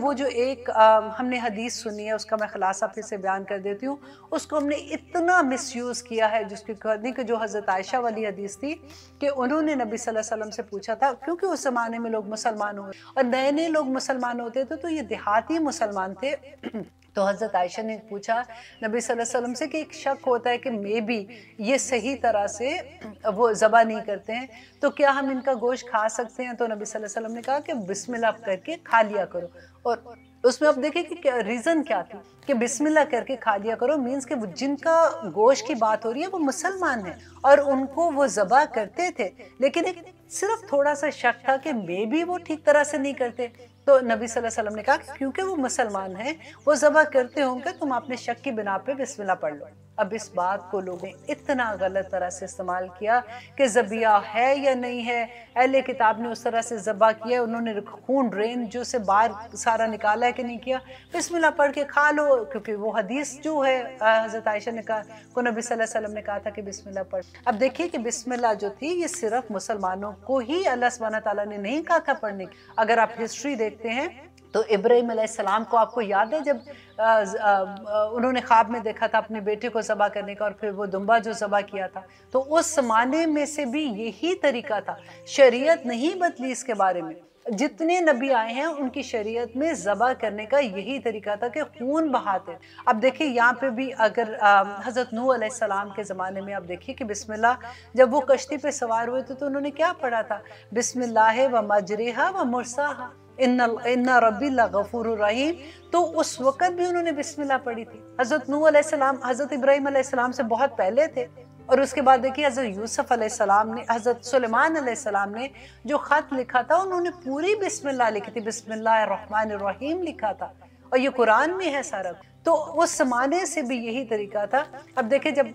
وہ جو ایک ہم نے حدیث سنی ہے، اس کا میں خلاصہ پھر سے بیان کر دیتی ہوں، اس کو ہم نے اتنا مس یوز کیا ہے، جس کی کہانی کہ جو حضرت عائشہ والی حدیث تھی کہ انہوں نے نبی صلی اللہ علیہ وسلم سے پوچھا تھا، کیونکہ اس زمانے میں لوگ مسلمان ہوئے اور نئے نئے لوگ مسلمان ہوتے تھے، تو یہ دیہاتی مسلمان تھے تو حضرت عائشہ نے پوچھا نبی صلی اللہ علیہ وسلم سے کہ ایک شک ہوتا ہے کہ مے بی یہ صحیح طرح سے وہ ذبح نہیں کرتے ہیں، تو کیا ہم ان کا گوشت کھا سکتے ہیں؟ تو نبی صلی اللہ علیہ وسلم نے کہا کہ بسم اللہ کر کے کھا لیا کرو، اور اس میں آپ دیکھیں کہ ریزن کیا تھی کہ بسم اللہ کر کے کھا لیا کرو، مینز کہ جن کا گوشت کی بات ہو رہی ہے وہ مسلمان ہیں اور ان کو وہ ذبح کرتے تھے، لیکن ایک صرف تھوڑا سا شک تھا کہ مے بی وہ ٹھیک طرح سے نہیں کرتے، تو نبی صلی اللہ علیہ وسلم نے کہا کہ کیونکہ وہ مسلمان ہیں، وہ ذبح کرتے ہوں گے، تم اپنے شک کی بنا پہ بسم اللہ پڑھ لو۔ اب اس بات کو لوگوں نے اتنا غلط طرح سے استعمال کیا کہ ذبیحہ ہے یا نہیں ہے، اہل کتاب نے اس طرح سے ذبح کیا، انہوں نے خون ڈرین جو سے باہر سارا نکالا ہے کہ نہیں کیا، بسم اللہ پڑھ کے کھا لو، کیونکہ وہ حدیث جو ہے حضرت عائشہ نے کہا کو نبی صلی اللہ علیہ وسلم نے کہا تھا کہ بسم اللہ پڑھ۔ اب دیکھیے کہ بسم اللہ جو تھی یہ صرف مسلمانوں کو ہی اللہ سبحانہ تعالیٰ نے نہیں کہا تھا پڑھنے کی۔ اگر آپ ہسٹری دیکھتے ہیں تو ابراہیم علیہ السلام کو آپ کو یاد ہے جب انہوں نے خواب میں دیکھا تھا اپنے بیٹے کو ذبح کرنے کا، اور پھر وہ دمبا جو ذبح کیا تھا، تو اس زمانے میں سے بھی یہی طریقہ تھا، شریعت نہیں بدلی اس کے بارے میں، جتنے نبی آئے ہیں ان کی شریعت میں ذبح کرنے کا یہی طریقہ تھا کہ خون بہاتے۔ اب دیکھیں یہاں پہ بھی اگر حضرت نوح علیہ السلام کے زمانے میں آپ دیکھیے کہ بسم اللہ جب وہ کشتی پہ سوار ہوئے تھے تو انہوں نے کیا پڑھا تھا، بسم اللہ و مجریہا و مرساہا ان ربی لغفور الرحیم، تو اس وقت بھی انہوں نے بسم اللہ پڑھی تھی۔ حضرت نوح علیہ السلام حضرت ابراہیم علیہ السلام سے بہت پہلے تھے، اور اس کے بعد دیکھیے حضرت یوسف علیہ السلام نے، حضرت سلیمان علیہ السلام نے جو خط لکھا تھا انہوں نے پوری بسم اللہ لکھی تھی، بسم اللہ الرحمن الرحیم لکھا تھا، اور یہ قرآن میں ہے سارا۔ تو اس زمانے سے بھی یہی طریقہ تھا۔ اب دیکھیں جب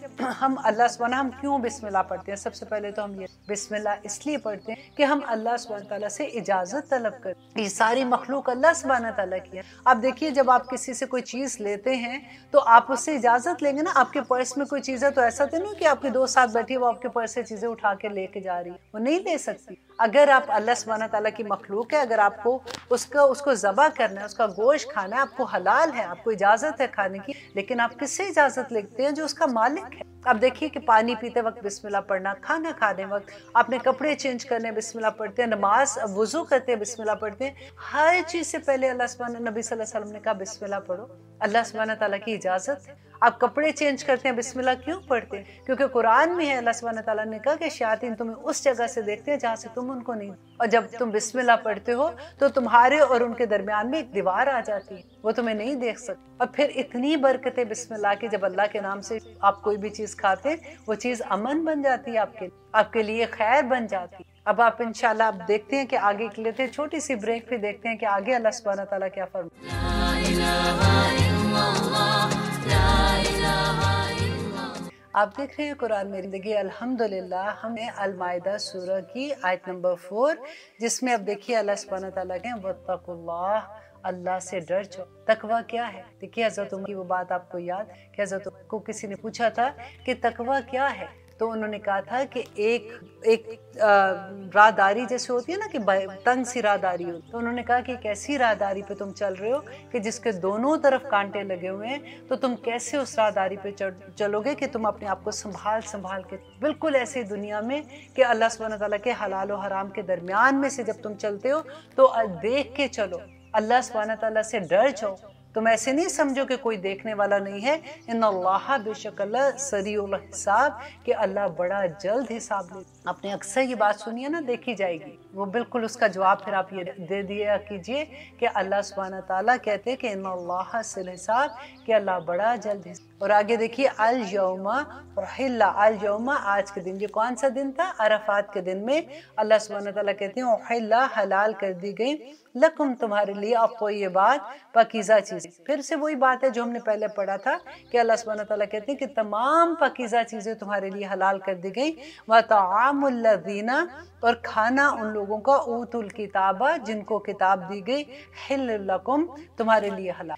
ہم اللہ سبحانہ ہم کیوں بسم اللہ پڑھتے ہیں، سب سے پہلے تو ہم یہ بسم اللہ اس لیے پڑھتے ہیں کہ ہم اللہ سبحانہ تعالیٰ سے اجازت طلب کرتے ہیں، یہ ساری مخلوق اللہ سبحانہ تعالیٰ کی ہے۔ اب دیکھیے جب آپ کسی سے کوئی چیز لیتے ہیں تو آپ اس سے اجازت لیں گے نا، آپ کے پرس میں کوئی چیز ہے تو ایسا تو نہیں کہ آپ کے دوست ساتھ بیٹھی وہ آپ کے پرس سے چیزیں اٹھا کے لے کے جا رہی ہے، وہ نہیں لے سکتی۔ اگر آپ اللہ سبحانہ تعالیٰ کی مخلوق ہے، اگر آپ کو اس کو ذبح کرنا ہے، اس کا گوشت کھانا ہے، آپ کو حلال ہے، آپ کو اجازت ہے کھانے کی، لیکن آپ کس سے اجازت لیتے ہیں؟ جو اس کا مالک ہے۔ اب دیکھیے کہ پانی پیتے وقت بسم اللہ پڑھنا، کھانا کھانے وقت، آپ نے کپڑے چینج کرنے بسم اللہ پڑھتے ہیں، نماز وضو کرتے ہیں بسم اللہ پڑھتے ہیں، ہر چیز سے پہلے اللہ سبحانہ نبی صلی اللہ علیہ وسلم نے کہا بسم اللہ پڑھو، اللہ سبحانہ تعالیٰ کی اجازت ہے۔ آپ کپڑے چینج کرتے ہیں بسم اللہ کیوں پڑھتے ہیں؟ کیونکہ قرآن میں ہے، اللہ سبحانہ تعالیٰ نے کہا کہ شیاطین تمہیں اس جگہ سے دیکھتے ہیں جہاں سے تم ان کو نہیں، اور جب تم بسم اللہ پڑھتے ہو تو تمہارے اور ان کے درمیان میں ایک دیوار آ جاتی ہے، وہ تمہیں نہیں دیکھ سکتے۔ اور پھر اتنی برکتیں بسم اللہ کی، جب اللہ کے نام سے آپ کوئی بھی چیز کھاتے ہیں وہ چیز امن بن جاتی ہے، آپ کے لیے خیر بن جاتی ہے۔ اب آپ انشاءاللہ آپ دیکھتے ہیں کہ آگے کے لیے چھوٹی سی بریک پہ دیکھتے ہیں کہ آگے اللہ سبحانہ تعالیٰ کیا آپ دیکھ رہے ہیں قرآن میں زندگی۔ الحمدللہ ہم نے المائدہ سورہ کی آیت نمبر 4، جس میں اب دیکھیے اللہ سبحانہ تعالیٰ کہیں وَاتَّقُوا اللَّهَ، اللہ سے ڈر جاؤ۔ تقویٰ کیا ہے؟ دیکھیے حضرت عمر کی وہ بات آپ کو یاد کہ حضرت عمر کو کسی نے پوچھا تھا کہ تقویٰ کیا ہے، تو انہوں نے کہا تھا کہ ایک راہداری جیسے ہوتی ہے نا کہ تنگ سی راہداری ہوتی، تو انہوں نے کہا کہ ایک ایسی راہداری پہ تم چل رہے ہو کہ جس کے دونوں طرف کانٹے لگے ہوئے ہیں، تو تم کیسے اس راہداری پہ چلو گے کہ تم اپنے آپ کو سنبھال کے، بالکل ایسی دنیا میں کہ اللہ سبحانہ تعالیٰ کے حلال و حرام کے درمیان میں سے جب تم چلتے ہو تو دیکھ کے چلو، اللہ سبحانہ تعالیٰ سے ڈر جاؤ، تم ایسے نہیں سمجھو کہ کوئی دیکھنے والا نہیں ہے۔ ان اللہ بے شک اللہ سریع الحساب، کہ اللہ بڑا جلد حساب لے۔ آپ نے اکثر یہ بات سنی ہے نا، دیکھی جائے گی، وہ بالکل اس کا جواب پھر آپ یہ دے دیا کیجئے کہ اللہ سبحانہ تعالیٰ کہتے ہیں کہ ان اللہ سریع الحساب، کہ اللہ بڑا جلد حساب۔ اور آگے دیکھیے الیوم احل، الیوم آج کے دن، یہ کون سا دن تھا؟ عرفات کے دن میں اللہ سبحانہ تعالیٰ کہتے ہیں احل، حلال کر دی گئی، لکم تمہارے لیے، الطیبات پاکیزہ چیزیں۔ پھر سے وہی بات ہے جو ہم نے پہلے پڑھا تھا کہ اللہ سبحانہ تعالیٰ کہتے ہیں کہ تمام پاکیزہ چیزیں تمہارے لیے حلال کر دی گئی، وطعام الذین، اور کھانا ان لوگوں کا اوتوا الکتاب، جن کو کتاب دی گئی، حل لکم، تمہارے لیے حلال۔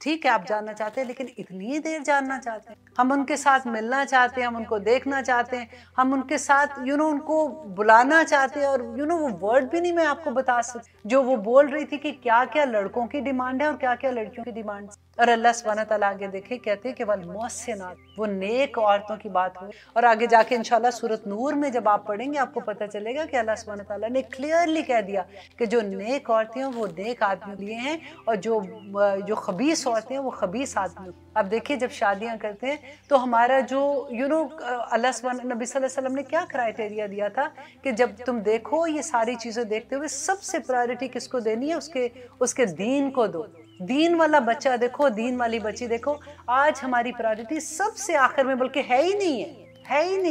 ٹھیک ہے آپ جاننا چاہتے ہیں لیکن اتنی دیر جاننا چاہتے ہیں؟ ہم ان کے ساتھ ملنا چاہتے ہیں، ہم ان کو دیکھنا چاہتے ہیں، ہم ان کے ساتھ ان کو بلانا چاہتے ہیں، اور وہ ورڈ بھی نہیں میں آپ کو بتا سکتی جو وہ بول رہی تھی کہ کیا کیا لڑکوں کی ڈیمانڈ ہے اور کیا کیا لڑکیوں کی ڈیمانڈ۔ اور اللہ سبحانہ تعالیٰ آگے دیکھے کہتے ہیں کہ والمحسنات، وہ نیک عورتوں کی بات ہوئی، اور آگے جا کے انشاءاللہ سورۃ نور میں جب آپ پڑھیں گے آپ کو پتہ چلے گا کہ اللہ سبحانہ تعالیٰ نے کلیئرلی کہہ دیا کہ جو نیک عورتیں ہیں وہ نیک آدمی لیے ہیں، اور جو خبیث عورتیں ہیں وہ خبیث آدمی۔ اب دیکھیے جب شادیاں کرتے ہیں تو ہمارا جو اللہ سبحانہ نبی صلی اللہ علیہ وسلم نے کیا کرائٹیریا دیا تھا کہ جب تم دیکھو یہ ساری چیزیں دیکھتے ہوئے سب سے پرائرٹی کس کو دینی ہے؟ اس کے دین کو دو۔ دین والا بچہ دیکھو، دین والی بچی دیکھو، آج ہماری پرائرٹی سب سے آخر میں بلکہ ہے ہی نہیں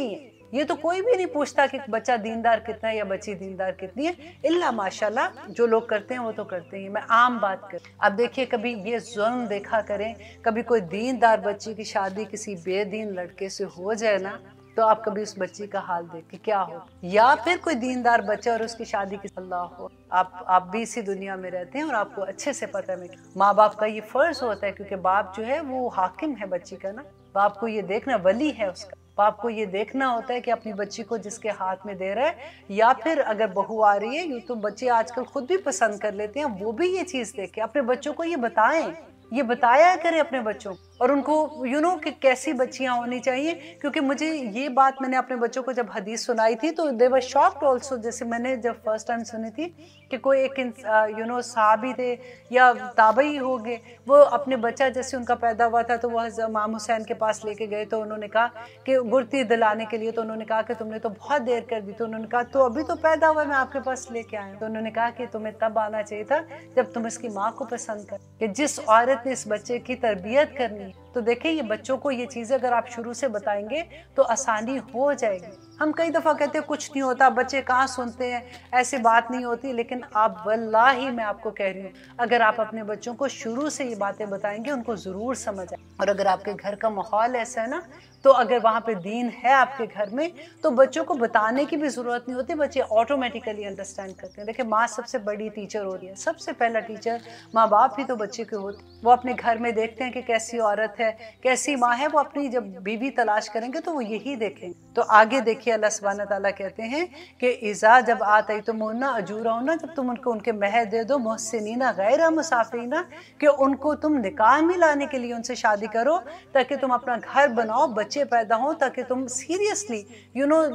ہے۔ یہ تو کوئی بھی نہیں پوچھتا کہ بچہ دیندار کتنا ہے یا بچی دیندار کتنی ہے، الا ماشاءاللہ جو لوگ کرتے ہیں وہ تو کرتے ہیں، میں عام بات کروں۔ اب دیکھیے کبھی یہ ظلم دیکھا کریں، کبھی کوئی دیندار بچی کی شادی کسی بے دین لڑکے سے ہو جائے نا تو آپ کبھی اس بچی کا حال دیکھیں کیا ہو، یا پھر کوئی دیندار بچہ اور اس کی شادی کی اللہ ہو۔ آپ بھی اسی دنیا میں رہتے ہیں اور آپ کو اچھے سے پتہ ہے ماں باپ کا یہ فرض ہوتا ہے، کیونکہ باپ جو ہے وہ حاکم ہے بچی کا نا، باپ کو یہ دیکھنا، ولی ہے اس کا، باپ کو یہ دیکھنا ہوتا ہے کہ اپنی بچی کو جس کے ہاتھ میں دے رہا ہے، یا پھر اگر بہو آ رہی ہے، یوں تو بچے آج کل خود بھی پسند کر لیتے ہیں، وہ بھی یہ چیز دیکھیں، اپنے بچوں کو یہ بتایا کریں اپنے بچوں، اور ان کو کہ کیسی بچیاں ہونی چاہیے، کیونکہ مجھے یہ بات میں نے اپنے بچوں کو جب حدیث سنائی تھی تو they were shocked also، جیسے میں نے جب فرسٹ ٹائم سنی تھی کہ کوئی ایک صحابی تھے یا تابعی ہو گئے، وہ اپنے بچہ جیسے ان کا پیدا ہوا تھا تو وہ امام حسین کے پاس لے کے گئے، تو انہوں نے کہا کہ گرتی دلانے کے لیے، تو انہوں نے کہا کہ تم نے تو بہت دیر کر دی، تو انہوں نے کہا تو ابھی تو پیدا ہوا میں آپ کے پاس لے کے آیا ہوں، تو انہوں نے کہا کہ تمہیں تب آنا چاہیے تھا جب تم اس کی ماں کو پسند کر، کہ جس عورت نے اس بچے کی تربیت کرنی ہے۔ تو دیکھیں یہ بچوں کو یہ چیزیں اگر آپ شروع سے بتائیں گے تو آسانی ہو جائے گی۔ ہم کئی دفعہ کہتے ہیں کچھ نہیں ہوتا، بچے کہاں سنتے ہیں، ایسی بات نہیں ہوتی، لیکن آپ واللہ میں آپ کو کہہ رہی ہوں اگر آپ اپنے بچوں کو شروع سے یہ باتیں بتائیں گے ان کو ضرور سمجھ آئے، اور اگر آپ کے گھر کا ماحول ایسا ہے نا تو اگر وہاں پہ دین ہے آپ کے گھر میں تو بچوں کو بتانے کی بھی ضرورت نہیں ہوتی، بچے آٹومیٹیکلی انڈرسٹینڈ کرتے ہیں۔ دیکھیں ماں سب سے بڑی ٹیچر ہوتی ہے، سب سے پہلا ٹیچر ماں باپ ہی تو بچے کے ہوتے ہیں، وہ اپنے گھر میں دیکھتے ہیں کہ کیسی عورت ہے، کیسی ماں ہے، وہ اپنی جب بیوی تلاش کریں گے تو وہ یہی دیکھیں گے۔ تو آگے دیکھیے اللہ سبحانہ تعالیٰ کہتے ہیں کہ اذا جب آتیتموہن اجورہن، جب تم ان کو ان کے مہر دے دو، محسنین غیر مسافرین، کہ ان کو تم نکاح میں لانے کے لیے ان سے شادی کرو تاکہ تم اپنا گھر بناؤ، بچے پیدا ہوں، تاکہ تم سیریسلی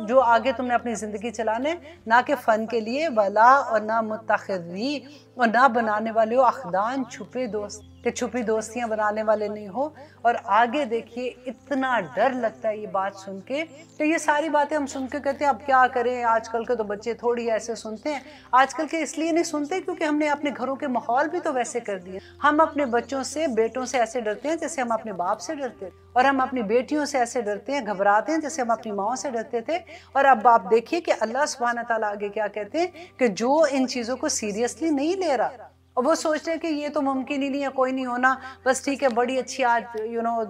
جو آگے تم نے اپنی زندگی چلانے، نہ کہ فن کے لیے، ولا اور نہ متخذی، اور نہ بنانے والے ہو اخدان، چھپے دوست، کہ چھپی دوستیاں بنانے والے نہیں ہو۔ اور آگے دیکھیے اتنا ڈر لگتا ہے یہ بات سن کے کہ یہ ساری باتیں ہم سن کے کہتے ہیں اب کیا کریں، آج کل کے تو بچے تھوڑی ایسے سنتے ہیں، آج کل کے اس لیے نہیں سنتے کیونکہ ہم نے اپنے گھروں کے ماحول بھی تو ویسے کر دیے، ہم اپنے بچوں سے، بیٹوں سے ایسے ڈرتے ہیں جیسے ہم اپنے باپ سے ڈرتے ہیں، اور ہم اپنی بیٹیوں سے ایسے ڈرتے ہیں، گھبراتے ہیں جیسے ہم اپنی ماؤں سے ڈرتے تھے۔ اور اب آپ دیکھیے کہ اللہ سبحانہ تعالیٰ آگے کیا کہتے ہیں کہ جو ان چیزوں کو سیریسلی نہیں لے رہا اور وہ سوچتے ہیں کہ یہ تو ممکن ہی نہیں ہے، کوئی نہیں ہونا، بس ٹھیک ہے بڑی اچھی آج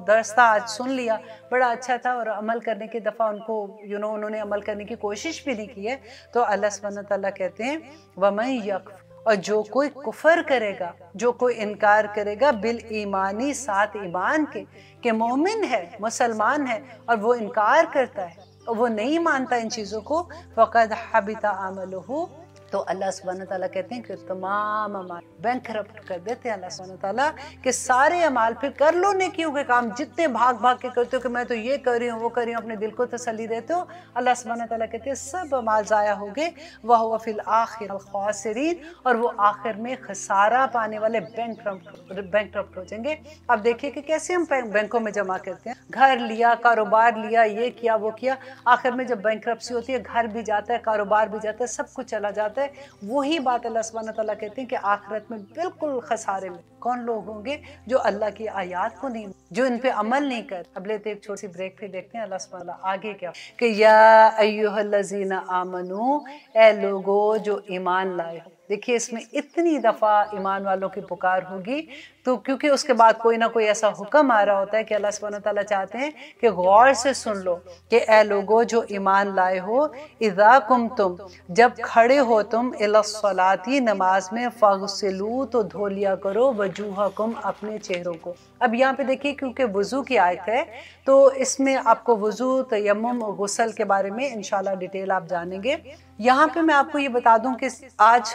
درس تھا، آج سن لیا، بڑا اچھا تھا، اور عمل کرنے کی دفعہ ان کو انہوں نے عمل کرنے کی کوشش بھی نہیں کی ہے، تو اللہ سبحانہ تعالیٰ کہتے ہیں وَمَن يَكْفُرْ، اور جو کوئی کفر کرے گا، جو کوئی انکار کرے گا بالایمانی، ساتھ ایمان کے، کہ مومن ہے، مسلمان ہے، اور وہ انکار کرتا ہے اور وہ نہیں مانتا ان چیزوں کو، فَقَدْ حَبِطَ عَمَلُهُ، تو اللہ سبحانہ تعالیٰ کہتے ہیں کہ تمام اعمال بینکرپٹ کر دیتے ہیں اللہ سبحانہ تعالیٰ، کہ سارے اعمال پھر کر لو نیکیوں کے کام، جتنے بھاگ کے کرتے ہو کہ میں تو یہ کر رہی ہوں وہ کر رہی ہوں، اپنے دل کو تسلی دیتے ہو، اللہ سبحانہ تعالیٰ کہتے ہیں سب اعمال ضائع ہو گئے، وَهُوَ فِي الْآخِرِ الْخَاسِرِينَ، اور وہ آخر میں خسارہ پانے والے بینکرپٹ ہو جائیں گے۔ اب دیکھیے کہ کیسے ہم بینکوں میں جمع کرتے ہیں، گھر لیا، کاروبار لیا، یہ کیا وہ کیا، آخر میں جب بینکرپسی ہوتی ہے گھر بھی جاتا ہے، کاروبار بھی جاتا ہے، سب کچھ چلا جاتا ہے۔ وہی بات اللہ سبحانہ تعالیٰ کہتے ہیں کہ آخرت میں بالکل خسارے میں کون لوگ ہوں گے؟ جو اللہ کی آیات کو نہیں، جو ان پہ عمل نہیں کر۔ اب لیتے ایک چھوٹی سی بریک، پھر دیکھتے ہیں اللہ سبحانہ تعالیٰ آگے کیا کہ یا ایھا الذین آمنو، اے لوگو جو ایمان لائے ہو۔ دیکھیے اس میں اتنی دفعہ ایمان والوں کی پکار ہوگی تو کیونکہ اس کے بعد کوئی نہ کوئی ایسا حکم آ رہا ہوتا ہے کہ اللہ سبحانہ وتعالیٰ چاہتے ہیں کہ غور سے سن لو کہ اے لوگو جو ایمان لائے ہو، اذا قمتم جب کھڑے ہو تم الی الصلاۃ نماز میں، فاغسلوا تو دھو لیا کرو وجوہکم اپنے چہروں کو۔ اب یہاں پہ دیکھیے کیونکہ وضو کی آیت ہے تو اس میں آپ کو وضو، تیمم، غسل کے بارے میں انشاءاللہ ڈیٹیل آپ جانیں گے۔ یہاں پہ میں آپ کو یہ بتا دوں کہ آج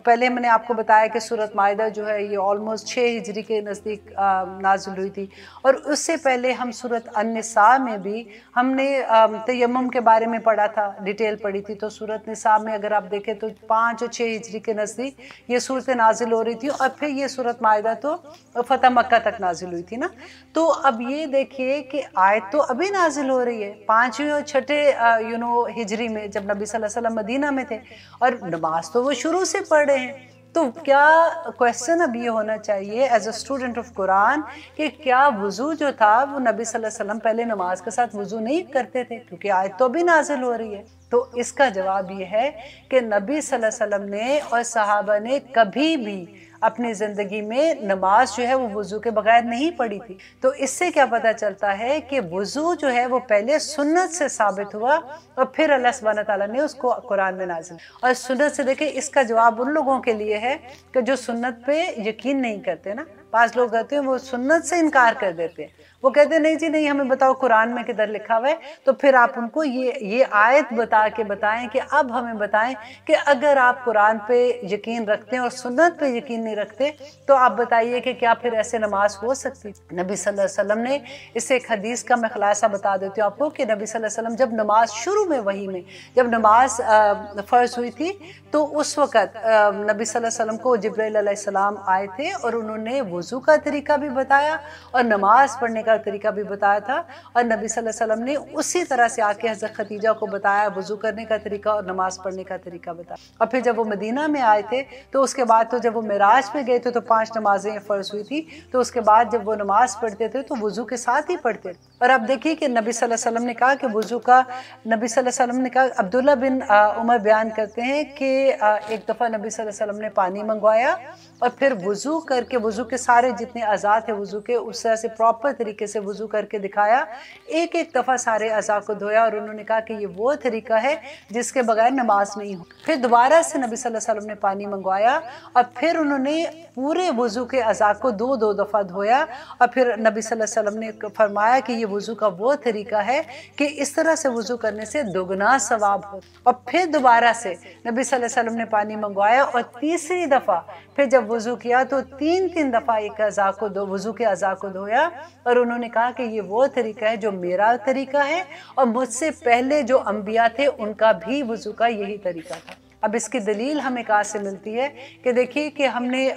پہلے میں نے آپ کو بتایا کہ سورۃ مائدہ جو ہے یہ آلموسٹ 6 ہجری کے نزدیک نازل ہوئی تھی، اور اس سے پہلے ہم سورۃ النساء میں بھی ہم نے تیمم کے بارے میں پڑھا تھا، ڈیٹیل پڑھی تھی۔ تو سورۃ نساء میں اگر آپ دیکھیں تو 5 اور 6 ہجری کے نزدیک یہ صورتیں نازل ہو رہی تھی، اور پھر یہ سورۃ مائدہ تو فتح مکہ تک نازل ہوئی تھی نا۔ تو اب یہ دیکھیے کہ آیت تو ابھی نازل ہو رہی ہے 5ویں اور 6 ہجری میں، جب نبی صلی اللہ علیہ وسلم مدینہ میں تھے، اور نماز تو وہ شروع سے پڑھ رہے ہیں۔ تو کیا کویسچن اب یہ ہونا چاہیے ایز اے اسٹوڈنٹ آف قرآن کہ کیا وضو جو تھا وہ نبی صلی اللہ علیہ وسلم پہلے نماز کے ساتھ وضو نہیں کرتے تھے، کیونکہ آیت تو بھی نازل ہو رہی ہے؟ تو اس کا جواب یہ ہے کہ نبی صلی اللہ علیہ وسلم نے اور صحابہ نے کبھی بھی اپنی زندگی میں نماز جو ہے وہ وضو کے بغیر نہیں پڑھی تھی۔ تو اس سے کیا پتہ چلتا ہے کہ وضو جو ہے وہ پہلے سنت سے ثابت ہوا، اور پھر اللہ سبحانہ تعالیٰ نے اس کو قرآن میں نازل۔ اور سنت سے دیکھیں، اس کا جواب ان لوگوں کے لیے ہے کہ جو سنت پہ یقین نہیں کرتے نا۔ بعض لوگ کہتے ہیں وہ سنت سے انکار کر دیتے ہیں، وہ کہتے ہیں نہیں جی نہیں، ہمیں بتاؤ قرآن میں کدھر لکھا ہوا ہے۔ تو پھر آپ ان کو یہ آیت بتا کے بتائیں کہ اب ہمیں بتائیں کہ اگر آپ قرآن پہ یقین رکھتے ہیں اور سنت پہ یقین نہیں رکھتے تو آپ بتائیے کہ کیا پھر ایسے نماز ہو سکتی؟ نبی صلی اللہ علیہ وسلم نے اس سے ایک حدیث کا میں خلاصہ بتا دیتی ہوں آپ کو کہ نبی صلی اللہ علیہ وسلم جب نماز شروع میں وحی میں جب نماز فرض ہوئی تھی تو اس وقت نبی صلی اللہ علیہ وسلم کو جبرائیل علیہ السلام آئے تھے اور انہوں نے وضو کا طریقہ بھی بتایا اور نماز پڑھنے کا طریقہ بھی بتایا تھا، اور نبی صلی اللہ علیہ وسلم نے اسی طرح سے آ کے حضرت خدیجہ کو بتایا وضو کرنے کا طریقہ اور نماز پڑھنے کا طریقہ بتایا۔ اور پھر جب وہ مدینہ میں آئے تھے تو اس کے بعد تو جب وہ معراج پہ گئے تھے تو 5 نمازیں فرض ہوئی تھی، تو اس کے بعد جب وہ نماز پڑھتے تھے تو وضو کے ساتھ ہی پڑھتے تھے۔ اور اب دیکھیے کہ نبی صلی اللہ علیہ وسلم نے کہا کہ وضو کا، نبی صلی اللہ علیہ وسلم نے کہا، عبداللہ بن عمر بیان کرتے ہیں کہ ایک دفعہ نبی صلی اللہ علیہ وسلم نے پانی منگوایا اور پھر وضو کر کے، وضو کے سارے جتنے اعضاء تھے وضو کے، اس طرح سے پراپر طریقے سے وضو کر کے دکھایا، ایک ایک دفعہ سارے اعضاء کو دھویا، اور انہوں نے کہا کہ یہ وہ طریقہ ہے جس کے بغیر نماز نہیں ہو۔ پھر دوبارہ سے نبی صلی اللہ علیہ وسلم نے پانی منگوایا اور پھر انہوں نے پورے وضو کے اعضاء کو 2 دفعہ دھویا، اور پھر نبی صلی اللہ علیہ وسلم نے فرمایا کہ یہ وضو کا وہ طریقہ ہے کہ اس طرح سے وضو کرنے سے دوگنا ثواب ہو۔ اور پھر دوبارہ سے نبی صلی اللہ علیہ وسلم نے پانی منگوایا اور تیسری دفعہ پھر جب وضو کیا تو 3 دفعہ ایک اعضاء کو وضو کے اعضاء کو دھویا، اور انہوں نے کہا کہ یہ وہ طریقہ ہے جو میرا طریقہ ہے اور مجھ سے پہلے جو انبیاء تھے ان کا بھی وضو کا یہی طریقہ تھا۔ اب اس کی دلیل ہمیں کہاں سے ملتی ہے کہ دیکھیے کہ ہم نے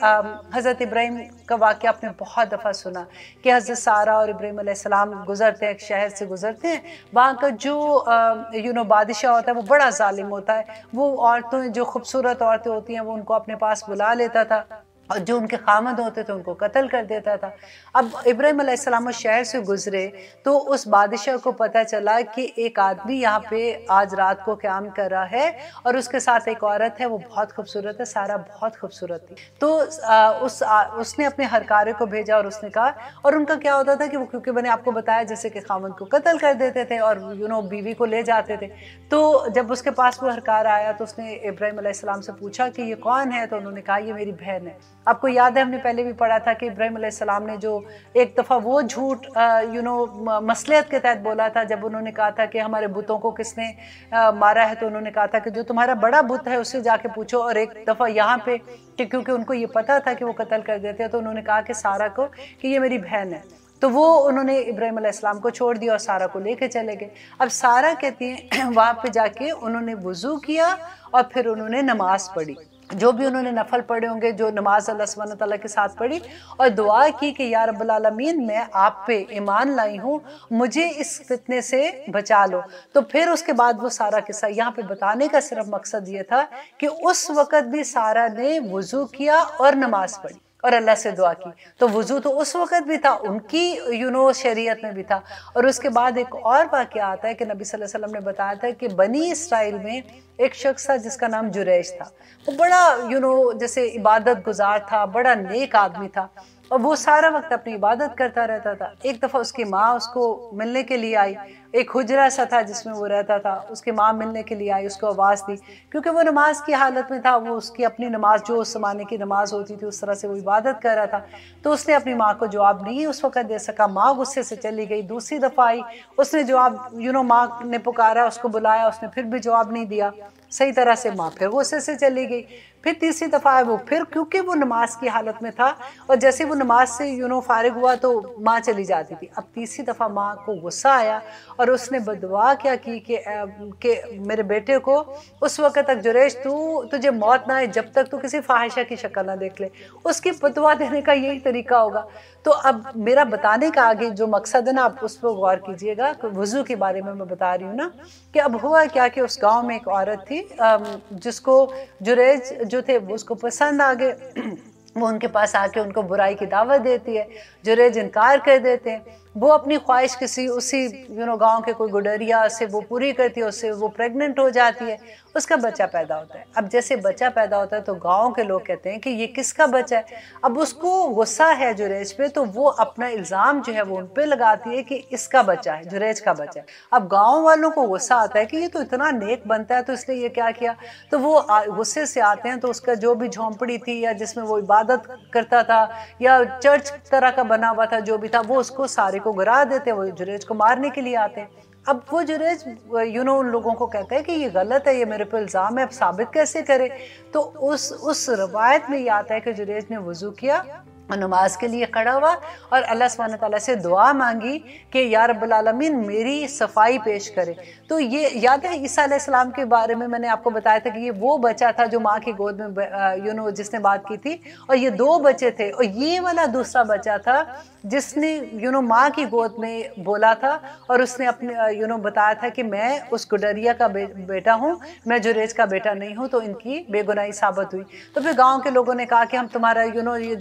حضرت ابراہیم کا واقعہ آپ نے بہت دفعہ سنا کہ حضرت سارہ اور ابراہیم علیہ السلام گزرتے ہیں، ایک شہر سے گزرتے ہیں، وہاں کا جو بادشاہ ہوتا ہے وہ بڑا ظالم ہوتا ہے، وہ عورتیں جو خوبصورت عورتیں ہوتی ہیں وہ ان کو اپنے پاس بلا لیتا تھا، اور جو ان کے خامد ہوتے تھے ان کو قتل کر دیتا تھا۔ اب ابراہیم علیہ السلام اس شہر سے گزرے تو اس بادشاہ کو پتہ چلا کہ ایک آدمی یہاں پہ آج رات کو قیام کر رہا ہے اور اس کے ساتھ ایک عورت ہے، وہ بہت خوبصورت ہے، سارا بہت خوبصورت تھی۔ تو اس نے اپنے ہرکارے کو بھیجا اور اس نے کہا، اور ان کا کیا ہوتا تھا کہ وہ، کیونکہ میں نے آپ کو بتایا جیسے کہ خامد کو قتل کر دیتے تھے اور بیوی کو لے جاتے تھے، تو جب اس کے پاس وہ ہرکار آیا تو اس نے ابراہیم علیہ السلام سے پوچھا کہ یہ کون ہے، تو انہوں نے کہا یہ میری بہن ہے۔ آپ کو یاد ہے ہم نے پہلے بھی پڑھا تھا کہ ابراہیم علیہ السلام نے جو ایک دفعہ وہ جھوٹ مصلحت کے تحت بولا تھا، جب انہوں نے کہا تھا کہ ہمارے بتوں کو کس نے مارا ہے، تو انہوں نے کہا تھا کہ جو تمہارا بڑا بت ہے اس سے جا کے پوچھو، اور ایک دفعہ یہاں پہ کہ کیونکہ ان کو یہ پتا تھا کہ وہ قتل کر دیتے ہیں، تو انہوں نے کہا کہ سارہ کو کہ یہ میری بہن ہے، تو وہ انہوں نے ابراہیم علیہ السلام کو چھوڑ دیا اور سارہ کو لے کے چلے گئے۔ اب سارہ کہتی ہیں وہاں پہ جا کے انہوں نے وضو کیا اور پھر انہوں نے نماز پڑھی، جو بھی انہوں نے نفل پڑھے ہوں گے، جو نماز اللہ سبحانہ تعالیٰ کے ساتھ پڑھی، اور دعا کی کہ یا رب العالمین میں آپ پہ ایمان لائی ہوں، مجھے اس فتنے سے بچا لو۔ تو پھر اس کے بعد وہ سارا قصہ یہاں پہ بتانے کا صرف مقصد یہ تھا کہ اس وقت بھی سارہ نے وضو کیا اور نماز پڑھی اور اللہ سے دعا کی۔ تو وضو تو اس وقت بھی تھا، ان کی شریعت میں بھی تھا۔ اور اس کے بعد ایک اور واقعہ آتا ہے کہ نبی صلی اللہ علیہ وسلم نے بتایا تھا کہ بنی اسرائیل میں ایک شخص تھا جس کا نام جریج تھا. وہ بڑا جیسے عبادت گزار تھا, بڑا نیک آدمی تھا, اور وہ سارا وقت اپنی عبادت کرتا رہتا تھا. ایک دفعہ اس کی ماں اس کو ملنے کے لیے آئی, ایک حجرہ سا تھا جس میں وہ رہتا تھا, اس کی ماں ملنے کے لیے آئی, اس کو آواز دی, کیونکہ وہ نماز کی حالت میں تھا, وہ اس کی اپنی نماز جو اس زمانے کی نماز ہوتی تھی اس طرح سے وہ عبادت کر رہا تھا. تو اس نے اپنی ماں کو جواب نہیں اس وقت دے سکا, ماں غصے سے چلی گئی. دوسری دفعہ آئی, اس نے جواب ماں نے پکارا, اس کو بلایا, اس نے پھر بھی جواب نہیں دیا صحیح طرح سے, ماں پھر غصے سے چلی گئی. پھر تیسری دفعہ آئے وہ, پھر کیونکہ وہ نماز کی حالت میں تھا, اور جیسے وہ نماز سے فارغ ہوا تو ماں چلی جاتی تھی. اب تیسری دفعہ ماں کو غصہ آیا اور اس نے بدعا کیا کی کہ میرے بیٹے کو اس وقت تک جریج تجھے موت نہ آئے جب تک تو کسی فاحشہ کی شکل نہ دیکھ لے. اس کی بدعا دینے کا یہی طریقہ ہوگا. تو اب میرا بتانے کا آگے جو مقصد ہے نا, آپ اس پہ غور کیجئے گا. وضو کے بارے میں بتا رہی ہوں نا, کہ اب ہوا کیا کہ اس گاؤں میں ایک عورت تھی جس کو جریج جو تھے وہ اس کو پسند آ گئے. وہ ان کے پاس آ کے ان کو برائی کی دعوت دیتی ہے, جریج انکار کر دیتے ہیں. وہ اپنی خواہش کسی اسی گاؤں کے کوئی گڈریا سے وہ پوری کرتی ہے, اس سے وہ پریگننٹ ہو جاتی ہے, اس کا بچہ پیدا ہوتا ہے. اب جیسے بچہ پیدا ہوتا ہے تو گاؤں کے لوگ کہتے ہیں کہ یہ کس کا بچہ ہے. اب اس کو غصہ ہے جریج پہ, تو وہ اپنا الزام جو ہے وہ ان پہ لگاتی ہے کہ اس کا بچہ ہے, جریج کا بچہ ہے. اب گاؤں والوں کو غصہ آتا ہے کہ یہ تو اتنا نیک بنتا ہے تو اس نے یہ کیا کیا. تو وہ غصے سے آتے ہیں, تو اس کا جو بھی جھونپڑی تھی یا جس میں وہ عبادت کرتا تھا یا چرچ طرح کا بنا ہوا تھا جو بھی تھا, وہ اس کو سارے کو گرا دیتے, وہ جریج کو مارنے کے لیے آتے ہیں. اب وہ جریج ان لوگوں کو کہتا ہے کہ یہ غلط ہے, یہ میرے پہ الزام ہے, اب ثابت کیسے کرے. تو اس روایت میں یہ آتا ہے کہ جریج نے وضو کیا اور نماز کے لیے کھڑا ہوا اور اللہ سبحانہ تعالیٰ سے دعا مانگی کہ یا رب العالمین میری صفائی پیش کرے. تو یہ یاد ہے عیسیٰ علیہ السلام کے بارے میں نے آپ کو بتایا تھا کہ یہ وہ بچہ تھا جو ماں کی گود میں جس نے بات کی تھی, اور یہ 2 بچے تھے, اور یہ والا دوسرا بچہ تھا جس نے ماں کی گود میں بولا تھا, اور اس نے اپنے بتایا تھا کہ میں اس گڈریا کا بیٹا ہوں, میں جریج کا بیٹا نہیں ہوں. تو ان کی بے گناہی ثابت ہوئی. تو پھر گاؤں کے لوگوں نے کہا کہ ہم تمہارا یہ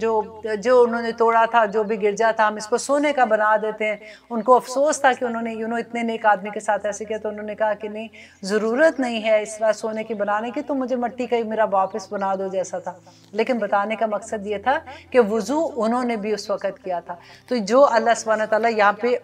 جو انہوں نے توڑا تھا, جو بھی گرجا تھا, ہم اس کو سونے کا بنا دیتے ہیں. ان کو افسوس تھا کہ انہوں نے اتنے نیک آدمی کے ساتھ ایسے کیا. تو انہوں نے کہا کہ نہیں, ضرورت نہیں ہے اس طرح سونے کی بنانے کی, تو مجھے مٹی کا ہی میرا واپس بنا دو جیسا تھا. لیکن بتانے کا مقصد یہ تھا کہ وضو انہوں نے بھی اس وقت کیا تھا. تو جو اللہ سبحانہ تعالیٰ یہاں پہ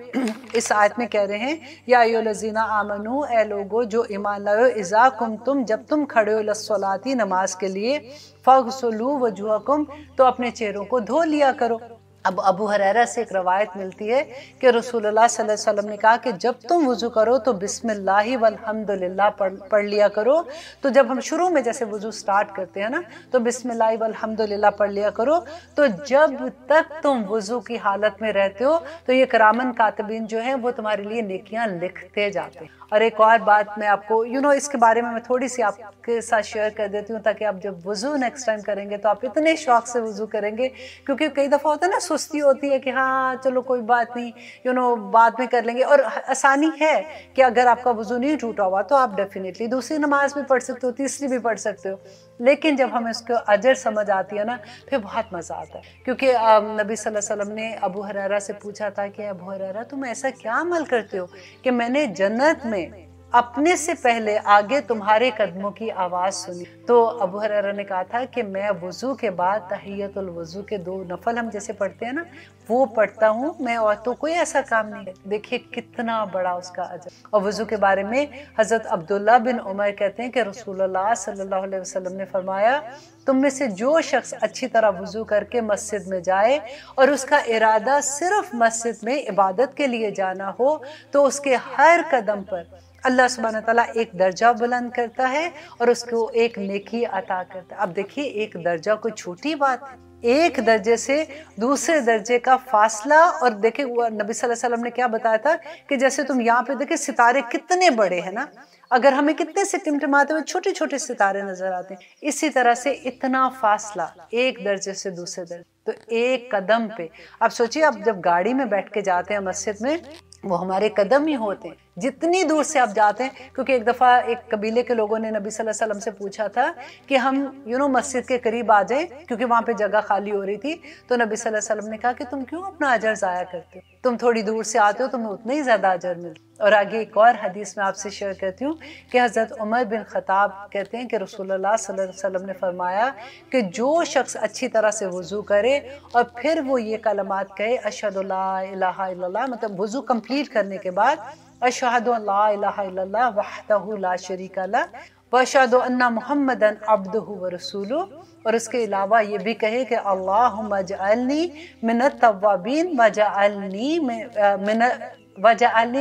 اس آیت میں کہہ رہے ہیں, یا ایھا الذین آمنو, اے لوگو جو ایمان لائے, اذا کنتم, جب تم کھڑے ہو, للصلاۃ, نماز کے لیے, فاغسلوا وجوہکم, تو اپنے چہروں کو دھو لیا کرو. اب ابو ہریرہ سے ایک روایت ملتی ہے کہ رسول اللہ صلی اللہ علیہ وسلم نے کہا کہ جب تم وضو کرو تو بسم اللہ والحمدللہ پڑھ لیا کرو. تو جب ہم شروع میں جیسے وضو سٹارٹ کرتے ہیں نا, تو بسم اللہ والحمدللہ پڑھ لیا کرو. تو جب تک تم وضو کی حالت میں رہتے ہو تو یہ کرامن کاتبین جو ہیں وہ تمہارے لیے نیکیاں لکھتے جاتے ہیں. اور ایک اور بات میں آپ کو اس کے بارے میں تھوڑی سی آپ کے ساتھ شیئر کر دیتی ہوں, تاکہ آپ جب وضو نیکسٹ ٹائم کریں گے تو آپ اتنے شوق سے وضو کریں گے. کیونکہ کئی دفعہ ہوتا ہے نا, سستی ہوتی ہے کہ ہاں چلو کوئی بات نہیں, بعد میں کر لیں گے. اور آسانی ہے کہ اگر آپ کا وضو نہیں ٹوٹا ہوا تو آپ ڈیفینیٹلی دوسری نماز بھی پڑھ سکتے ہو, تیسری بھی پڑھ سکتے ہو. لیکن جب ہمیں اس کو اجر سمجھ آتی ہے نا, پھر بہت مزہ آتا ہے. کیونکہ نبی صلی اللہ علیہ وسلم نے ابو ہریرہ سے پوچھا تھا کہ ابو ہریرہ تم ایسا کیا عمل کرتے ہو کہ میں نے جنت میں اپنے سے پہلے آگے تمہارے قدموں کی آواز سنی. تو ابو ہریرہ نے کہا تھا کہ میں وضو کے بعد تحیۃ الوضو کے 2 نفل ہم جیسے پڑھتے ہیں نا, وہ پڑھتا ہوں میں, اور تو کوئی ایسا کام نہیں ہے. دیکھیے کتنا بڑا اس کا اجر. اور وضو کے بارے میں حضرت عبداللہ بن عمر کہتے ہیں کہ رسول اللہ صلی اللہ علیہ وسلم نے فرمایا, تم میں سے جو شخص اچھی طرح وضو کر کے مسجد میں جائے اور اس کا ارادہ صرف مسجد میں عبادت کے لیے جانا ہو, تو اس کے ہر قدم پر اللہ سبحانہ تعالیٰ ایک درجہ بلند کرتا ہے اور اس کو ایک نیکی عطا کرتا ہے. اب دیکھیے ایک درجہ کوئی چھوٹی بات ہے, ایک درجے سے دوسرے درجے کا فاصلہ. اور دیکھیں نبی صلی اللہ علیہ وسلم نے کیا بتایا تھا کہ جیسے تم یہاں پہ دیکھیں ستارے کتنے بڑے ہیں نا, اگر ہمیں کتنے سے ٹمٹماتے ہوئے چھوٹے چھوٹے ستارے نظر آتے ہیں, اسی طرح سے اتنا فاصلہ ایک درجے سے دوسرے درجے. تو ایک قدم پہ, اب سوچیے آپ جب گاڑی میں بیٹھ کے جاتے ہیں مسجد میں, وہ ہمارے قدم ہی ہوتے ہیں. جتنی دور سے آپ جاتے ہیں. کیونکہ ایک دفعہ ایک قبیلے کے لوگوں نے نبی صلی اللہ علیہ وسلم سے پوچھا تھا کہ ہم مسجد کے قریب آ جائیں کیونکہ وہاں پہ جگہ خالی ہو رہی تھی. تو نبی صلی اللہ علیہ وسلم نے کہا کہ تم کیوں اپنا اجر ضائع کرتے ہو, تم تھوڑی دور سے آتے ہو, تمہیں اتنا ہی زیادہ اجر ملتا. اور آگے ایک اور حدیث میں آپ سے شیئر کرتی ہوں کہ حضرت عمر بن خطاب کہتے ہیں کہ رسول اللہ صلی اللہ علیہ وسلم نے فرمایا کہ جو شخص اچھی طرح سے وضو کرے اور پھر وہ یہ کلمات کہے اشہد لا الہ الا اللہ, مطلب وضو کمپلیٹ کرنے کے بعد اشہد ان لا الہ الا اللہ وحدہ لا شریک لہ واشہد ان محمدا عبدہ ورسولہ, اور اس کے علاوہ یہ بھی کہے کہ اللہم اجعلنی من التوابین وجعلنی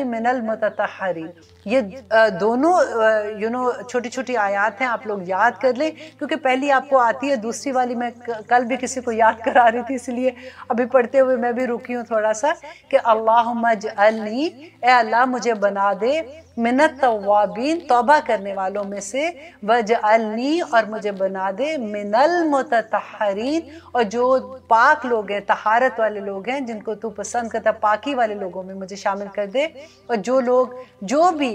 من المتطہرین. یہ دونوں چھوٹی چھوٹی آیات ہیں, آپ لوگ یاد کر لیں کیونکہ پہلی آپ کو آتی ہے, دوسری والی میں کل بھی کسی کو یاد کرا رہی تھی, اس لیے ابھی پڑھتے ہوئے میں بھی رکی ہوں تھوڑا سا کہ اللہم اجعلنی, اے اللہ مجھے بنا دے, من التوابین توبہ کرنے والوں میں سے, وجعلنی اور مجھے بنا دے, من المتطہرین اور جو پاک لوگ ہیں, طہارت والے لوگ ہیں جن کو تو پسند کرتا, پاکی والے لوگوں میں مجھے شامل کر دے. اور جو بھی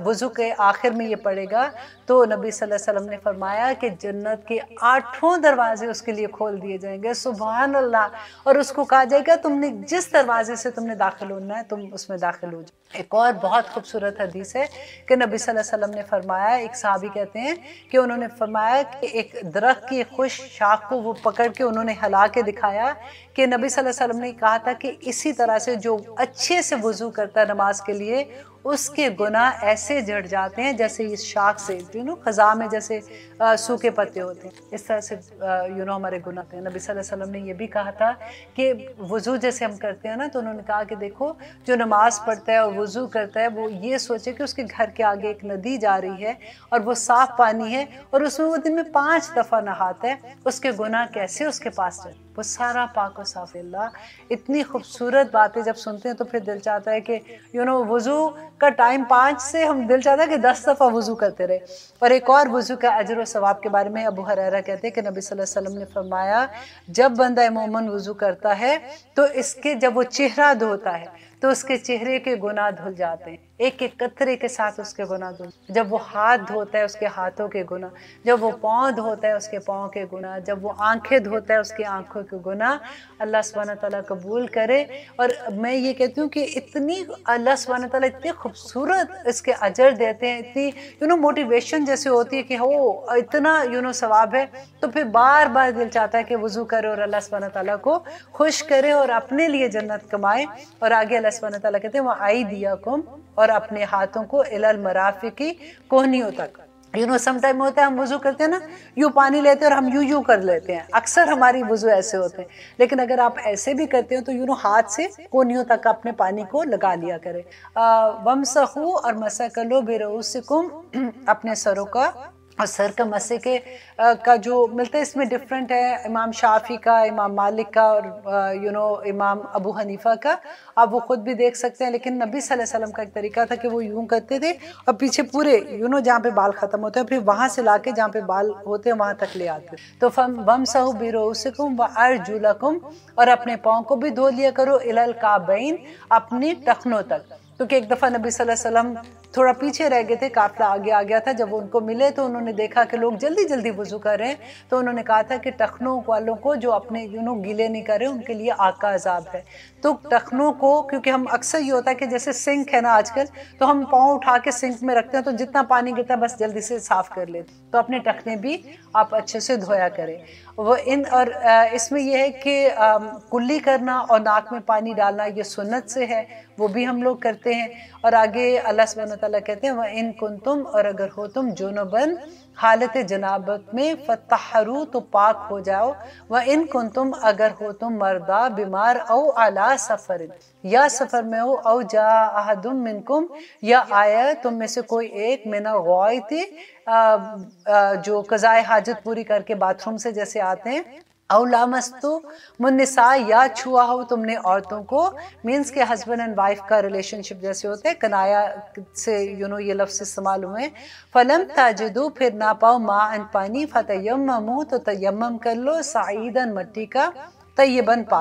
وضو کے آخر میں یہ پڑھے گا تو نبی صلی اللہ علیہ وسلم نے فرمایا کہ جنت کے 8 دروازے اس کے لیے کھول دیے جائیں گے. سبحان اللہ. اور اس کو کہا جائے گا تم نے جس دروازے سے تم نے داخل ہونا ہے تم اس میں داخل ہو جائے. ایک اور بہت خوبصورت حدیث ہے کہ نبی صلی اللہ علیہ وسلم نے فرمایا, ایک صحابی کہتے ہیں کہ انہوں نے فرمایا کہ ایک درخت کی خوش شاخ کو وہ پکڑ کے انہوں نے ہلا کے دکھایا کہ نبی صلی اللہ علیہ وسلم نے کہا تھا کہ اسی طرح سے جو اچھے سے وضو کرتا ہے نماز کے لیے اس کے گناہ ایسے جھڑ جاتے ہیں جیسے اس شاخ سے خزاں میں جیسے سوکھے پتے ہوتے ہیں, اس طرح سے ہمارے گناہ ہوتے ہیں. نبی صلی اللہ علیہ وسلم نے یہ بھی کہا تھا کہ وضو جیسے ہم کرتے ہیں نا, تو انہوں نے کہا کہ دیکھو جو نماز پڑھتا ہے اور وضو کرتا ہے وہ یہ سوچے کہ اس کے گھر کے آگے ایک ندی جا رہی ہے اور وہ صاف پانی ہے اور اس میں وہ دن میں 5 دفعہ نہاتا ہے, اس کے گناہ کیسے اس کے پاس رہتے, وہ سارا پاک و صاف. اللہ اتنی خوبصورت باتیں جب سنتے ہیں تو پھر دل چاہتا ہے کہ وضو کا ٹائم 5 سے ہم دل چاہتا ہے کہ 10 دفعہ وضو کرتے رہے. اور ایک اور وضو کا اجر و ثواب کے بارے میں ابو ہریرہ کہتے ہیں کہ نبی صلی اللہ علیہ وسلم نے فرمایا جب بندہ مومن وضو کرتا ہے تو اس کے جب وہ چہرہ دھوتا ہے تو اس کے چہرے کے گناہ دھل جاتے ہیں, ایک ایک قطرے کے ساتھ اس کے گناہ دھل. جب وہ ہاتھ دھوتا ہے اس کے ہاتھوں کے گناہ, جب وہ پاؤں دھوتا ہے اس کے پاؤں کے گناہ, جب وہ آنکھیں دھوتا ہے اس کی آنکھوں کے گناہ. اللہ سبحانہ تعالیٰ قبول کرے. اور میں یہ کہتی ہوں کہ اتنی اللہ سبحانہ تعالیٰ اتنی خوبصورت اس کے اجر دیتے ہیں, اتنی موٹیویشن جیسے ہوتی ہے کہ اتنا ثواب ہے, تو پھر بار بار دل چاہتا ہے کہ وضو کرے اور اللہ سبحانہ تعالیٰ کو خوش کرے اور اپنے لیے جنت کمائے. اور آگے اللہ سبحانہ تعالیٰ کہتے ہیں وَأَيْدِيَكُمْ, اور اپنے ہاتھوں کو إِلَى الْمَرَافِقِ, کوہنیوں تک. سم ٹائم ہوتا ہے ہم وضو کرتے ہیں نا, یوں پانی لیتے ہیں اور ہم یوں کر لیتے ہیں, اکثر ہماری وضو ایسے ہوتے ہیں. لیکن اگر آپ ایسے بھی کرتے ہیں تو ہاتھ سے کونیوں تک اپنے پانی کو لگا لیا کرے. وَامْسَحُوا, اور مسح کر لو بِرُؤُوسِكُمْ, اپنے سروں کا. اور سر کا مسح کا جو ملتا ہے اس میں ڈیفرنٹ ہے, امام شافعی کا, امام مالک کا, اور امام ابو حنیفہ کا. آپ وہ خود بھی دیکھ سکتے ہیں, لیکن نبی صلی اللہ علیہ وسلم کا ایک طریقہ تھا کہ وہ یوں کرتے تھے اور پیچھے پورے جہاں پہ بال ختم ہوتے ہیں پھر وہاں سے لا کے جہاں پہ بال ہوتے ہیں وہاں تک لے آتے. تو وَامْسَحُوا بِرُؤُوسِكُمْ وَأَرْجُلَكُمْ, اور اپنے پاؤں کو بھی دھو لیا کرو, إِلَى الْكَعْبَيْنِ, اپنی ٹخنوں تک. کیونکہ ایک دفعہ نبی صلی اللہ علیہ وسلم تھوڑا پیچھے رہ گئے تھے, قافلہ آگے آ گیا تھا. جب وہ ان کو ملے تو انہوں نے دیکھا کہ لوگ جلدی جلدی وضو کر رہے ہیں, تو انہوں نے کہا تھا کہ ٹخنوں والوں کو جو اپنے گیلے نہیں کر رہے ان کے لیے آگ کا عذاب ہے. تو ٹخنوں کو, کیونکہ ہم اکثر یہ ہوتا ہے کہ جیسے سنک ہے نا آج کل, تو ہم پاؤں اٹھا کے سنک میں رکھتے ہیں تو جتنا پانی گرتا ہے بس جلدی سے صاف کر لیتے, تو اپنے ٹخنے بھی آپ اچھے سے دھویا کریں. اور اس میں یہ ہے کہ کلی کرنا اور ناک میں پانی ڈالنا یہ سنت سے ہے, وہ بھی ہم لوگ کرتے ہیں. اور آگے اللہ سبحانہ تعالیٰ کہتے ہیں وَإِن كُنتُمْ, اور اگر ہو تم جُنُبًا, حالت جنابت میں, فَطَّہَّرُوا, تو پاک ہو جاؤ. وَإِن كُنتُمْ, اگر ہو تم مردہ, بیمار, او علی سفر, یا سفر میں ہو, او جاء احد منکم, یا آیا تم میں سے کوئی ایک, من الغائط, جو قضاء حاجت پوری کر کے باتھ روم سے جیسے آتے ہیں, او لامستم النساء, یا چھوا ہو تم نے عورتوں کو, مینس کے ہسبینڈ اینڈ وائف کا ریلیشن شپ جیسے ہوتے ہیں, کنایا سے یہ لفظ استعمال ہوئے. فلم تجدوا, پھر نہ پاؤ, ماء پانی, فتیمموا, تو تیمم کر لو, صعیدا, مٹی کا, طیباً, پاک.